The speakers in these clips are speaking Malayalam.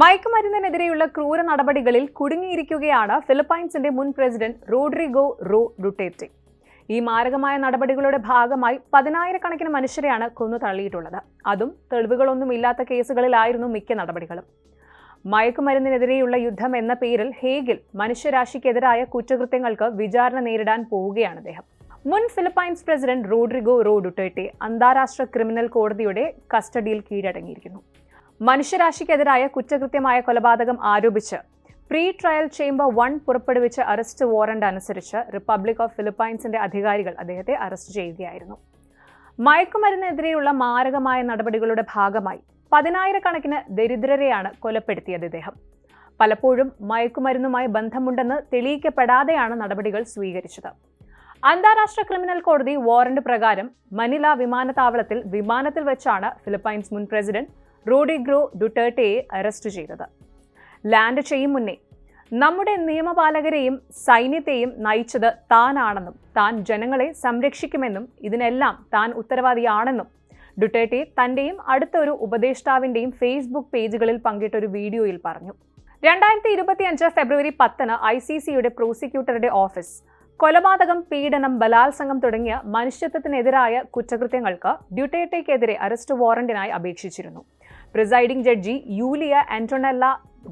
മയക്കുമരുന്നിനെതിരെയുള്ള ക്രൂര നടപടികളിൽ കുടുങ്ങിയിരിക്കുകയാണ് ഫിലിപ്പൈൻസിന്റെ മുൻ പ്രസിഡന്റ് റോഡ്രിഗോ റോ ഡുട്ടേർട്ടെ. ഈ മാരകമായ നടപടികളുടെ ഭാഗമായി 10,000-കണക്കിന് മനുഷ്യരെയാണ് കൊന്നു തള്ളിയിട്ടുള്ളത്. അതും തെളിവുകളൊന്നുമില്ലാത്ത കേസുകളിലായിരുന്നു മിക്ക നടപടികളും. മയക്കുമരുന്നിനെതിരെയുള്ള യുദ്ധം എന്ന പേരിൽ ഹേഗിൽ മനുഷ്യരാശിക്കെതിരായ കുറ്റകൃത്യങ്ങൾക്ക് വിചാരണ നേരിടാൻ പോവുകയാണ് അദ്ദേഹം. മുൻ ഫിലിപ്പൈൻസ് പ്രസിഡന്റ് റോഡ്രിഗോ റോ ഡുട്ടേർട്ടെ അന്താരാഷ്ട്ര ക്രിമിനൽ കോടതിയുടെ കസ്റ്റഡിയിൽ കീഴടങ്ങിയിരിക്കുന്നു. മനുഷ്യരാശിക്കെതിരായ കുറ്റകൃത്യമായ കൊലപാതകം ആരോപിച്ച് പ്രീ ട്രയൽ ചേംബർ 1 പുറപ്പെടുവിച്ച അറസ്റ്റ് വാറന്റ് അനുസരിച്ച് റിപ്പബ്ലിക് ഓഫ് ഫിലിപ്പൈൻസിന്റെ അധികാരികൾ അദ്ദേഹത്തെ അറസ്റ്റ് ചെയ്യുകയായിരുന്നു. മയക്കുമരുന്നിനെതിരെയുള്ള മാരകമായ നടപടികളുടെ ഭാഗമായി 10,000-കണക്കിന് ദരിദ്രരെയാണ് കൊലപ്പെടുത്തിയത് ഇദ്ദേഹം. പലപ്പോഴും മയക്കുമരുന്നുമായി ബന്ധമുണ്ടെന്ന് തെളിയിക്കപ്പെടാതെയാണ് നടപടികൾ സ്വീകരിച്ചത്. അന്താരാഷ്ട്ര ക്രിമിനൽ കോടതി വാറന്റ് പ്രകാരം മനില വിമാനത്തിൽ വെച്ചാണ് ഫിലിപ്പൈൻസ് മുൻ പ്രസിഡന്റ് റോഡ്രിഗോ ഡുട്ടേർട്ടെയെ അറസ്റ്റ് ചെയ്തത്. ലാൻഡ് ചെയ്യും മുന്നേ നമ്മുടെ നിയമപാലകരെയും സൈന്യത്തെയും നയിച്ചത് താനാണെന്നും താൻ ജനങ്ങളെ സംരക്ഷിക്കുമെന്നും ഇതിനെല്ലാം താൻ ഉത്തരവാദിയാണെന്നും ഡുട്ടേർട്ടെ തന്റെയും അടുത്ത ഒരു ഉപദേഷ്ടാവിന്റെയും ഫേസ്ബുക്ക് പേജുകളിൽ പങ്കിട്ടൊരു വീഡിയോയിൽ പറഞ്ഞു. 2025 ഫെബ്രുവരി 10 ICCയുടെ പ്രോസിക്യൂട്ടറുടെ ഓഫീസ് കൊലപാതകം, പീഡനം, ബലാത്സംഗം തുടങ്ങിയ മനുഷ്യത്വത്തിനെതിരായ കുറ്റകൃത്യങ്ങൾക്ക് ഡ്യൂട്ടേർട്ടെക്കെതിരെ അറസ്റ്റ് വാറന്റിനായി അപേക്ഷിച്ചിരുന്നു. Presiding judge Iulia Antoanella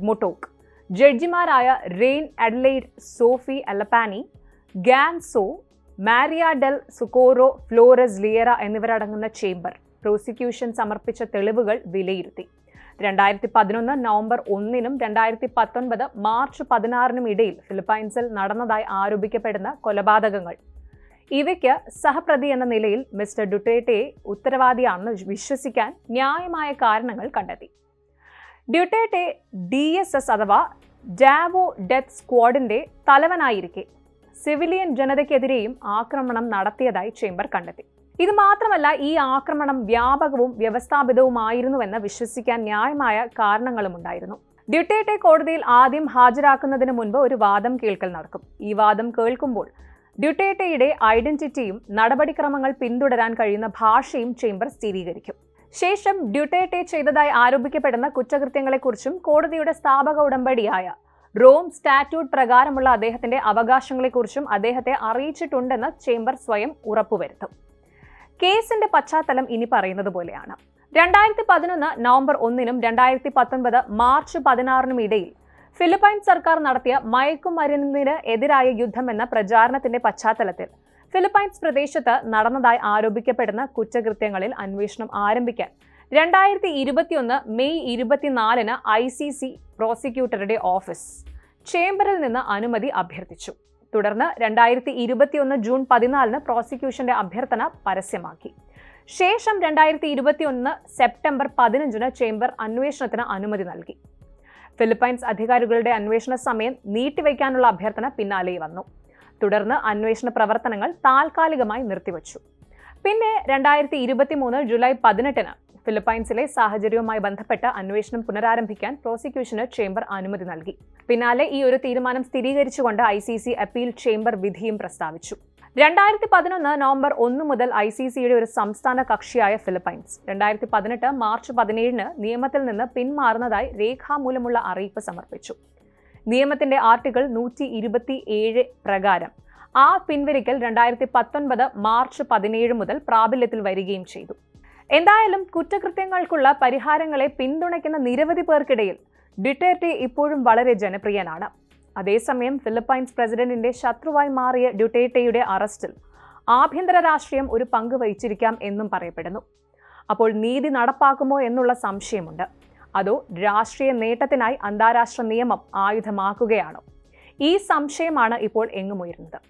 Motoc, ജഡ്ജിമാരായ Reine Adelaide, Sophie Alapini, Gansou, Maria del Socorro, Flores Liera എന്നിവരടങ്ങുന്ന ചേംബർ പ്രോസിക്യൂഷൻ സമർപ്പിച്ച തെളിവുകൾ വിലയിരുത്തി. 2011 നവംബർ 1-നും 2019 മാർച്ച് 16-നും ഇടയിൽ ഫിലിപ്പൈൻസിൽ നടന്നതായി ആരോപിക്കപ്പെടുന്ന കൊലപാതകങ്ങൾ, ഇവയ്ക്ക് സഹപ്രതി എന്ന നിലയിൽ മിസ്റ്റർ ഡുട്ടേർട്ടെയെ ഉത്തരവാദിയാണെന്ന് വിശ്വസിക്കാൻ ന്യായമായ കാരണങ്ങൾ കണ്ടെത്തി. ഡ്യൂട്ടേർട്ടെ DSS അഥവാ ഡാവോ ഡെത്ത് സ്ക്വാഡിന്റെ തലവനായിരിക്കെ സിവിലിയൻ ജനതയ്ക്കെതിരെയും ആക്രമണം നടത്തിയതായി ചേംബർ കണ്ടെത്തി. ഇത് മാത്രമല്ല, ഈ ആക്രമണം വ്യാപകവും വ്യവസ്ഥാപിതവുമായിരുന്നുവെന്ന് വിശ്വസിക്കാൻ ന്യായമായ കാരണങ്ങളുമുണ്ടായിരുന്നു. ഡ്യൂട്ടേർട്ടെ കോടതിയിൽ ആദ്യം ഹാജരാക്കുന്നതിന് മുൻപ് ഒരു വാദം കേൾക്കൽ നടക്കും. ഈ വാദം കേൾക്കുമ്പോൾ ഡ്യൂട്ടേർട്ടെയുടെ ഐഡന്റിറ്റിയും നടപടിക്രമങ്ങൾ പിന്തുടരാൻ കഴിയുന്ന ഭാഷയും ചേംബർ സ്ഥിരീകരിക്കും. ശേഷം ഡ്യൂട്ടേർട്ടെ ചെയ്തതായി ആരോപിക്കപ്പെടുന്ന കുറ്റകൃത്യങ്ങളെക്കുറിച്ചും കോടതിയുടെ സ്ഥാപക ഉടമ്പടിയായ റോം സ്റ്റാറ്റ്യൂട്ട് പ്രകാരമുള്ള അദ്ദേഹത്തിന്റെ അവകാശങ്ങളെക്കുറിച്ചും അദ്ദേഹത്തെ അറിയിച്ചിട്ടുണ്ടെന്ന് ചേംബർ സ്വയം ഉറപ്പുവരുത്തും. കേസിന്റെ പശ്ചാത്തലം ഇനി പറയുന്നത് പോലെയാണ്. 2011 നവംബർ 1-നും 2019 മാർച്ച് 16-നും ഇടയിൽ ഫിലിപ്പൈൻസ് സർക്കാർ നടത്തിയ മയക്കുമരുന്നിന് എതിരായ യുദ്ധം എന്ന പ്രചാരണത്തിന്റെ പശ്ചാത്തലത്തിൽ ഫിലിപ്പൈൻസ് പ്രദേശത്ത് നടന്നതായി ആരോപിക്കപ്പെടുന്ന കുറ്റകൃത്യങ്ങളിൽ അന്വേഷണം ആരംഭിക്കാൻ 2021 മെയ് 24-ന് ICC പ്രോസിക്യൂട്ടറുടെ ഓഫീസ് ചേംബറിൽ നിന്ന് അനുമതി അഭ്യർത്ഥിച്ചു. തുടർന്ന് 2021 ജൂൺ 14-ന് പ്രോസിക്യൂഷന്റെ അഭ്യർത്ഥന പരസ്യമാക്കി. ശേഷം 2021 സെപ്റ്റംബർ 15-ന് ചേംബർ അന്വേഷണത്തിന് അനുമതി നൽകി. ഫിലിപ്പൈൻസ് അധികാരികളുടെ അന്വേഷണ സമയം നീട്ടിവെക്കാനുള്ള അഭ്യർത്ഥന പിന്നാലെ വന്നു. തുടർന്ന് അന്വേഷണ പ്രവർത്തനങ്ങൾ താൽക്കാലികമായി നിർത്തിവച്ചു. പിന്നെ 2023 ജൂലൈ 18-ന് ഫിലിപ്പൈൻസിലെ സാഹചര്യവുമായി ബന്ധപ്പെട്ട് അന്വേഷണം പുനരാരംഭിക്കാൻ പ്രോസിക്യൂഷന് ചേംബർ അനുമതി നൽകി. പിന്നാലെ ഈ ഒരു തീരുമാനം സ്ഥിരീകരിച്ചുകൊണ്ട് ICC അപ്പീൽ ചേംബർ വിധിയും പ്രസ്താവിച്ചു. 2011 നവംബർ 1 മുതൽ ICCയുടെ ഒരു സംസ്ഥാന കക്ഷിയായ ഫിലിപ്പൈൻസ് 2018 മാർച്ച് 17-ന് നിയമത്തിൽ നിന്ന് പിന്മാറുന്നതായി രേഖാമൂലമുള്ള അറിയിപ്പ് സമർപ്പിച്ചു. നിയമത്തിന്റെ ആർട്ടിക്കിൾ 127 പ്രകാരം ആ പിൻവലിക്കൽ 2019 മാർച്ച് 17 മുതൽ പ്രാബല്യത്തിൽ വരികയും ചെയ്തു. എന്തായാലും കുറ്റകൃത്യങ്ങൾക്കുള്ള പരിഹാരങ്ങളെ പിന്തുണയ്ക്കുന്ന നിരവധി പേർക്കിടയിൽ ഡ്യൂട്ടേർട്ടെ ഇപ്പോഴും വളരെ ജനപ്രിയനാണ്. അതേസമയം ഫിലിപ്പൈൻസ് പ്രസിഡന്റിന്റെ ശത്രുവായി മാറിയ ഡ്യൂട്ടേർട്ടെയുടെ അറസ്റ്റിൽ ആഭ്യന്തര രാഷ്ട്രീയം ഒരു പങ്ക് വഹിച്ചിരിക്കാം എന്നും പറയപ്പെടുന്നു. അപ്പോൾ നീതി നടപ്പാക്കുമോ എന്നുള്ള സംശയമുണ്ട്. അതോ രാഷ്ട്രീയ നേട്ടത്തിനായി അന്താരാഷ്ട്ര നിയമം ആയുധമാക്കുകയാണോ? ഈ സംശയമാണ് ഇപ്പോൾ എങ്ങുമുയരുന്നത്.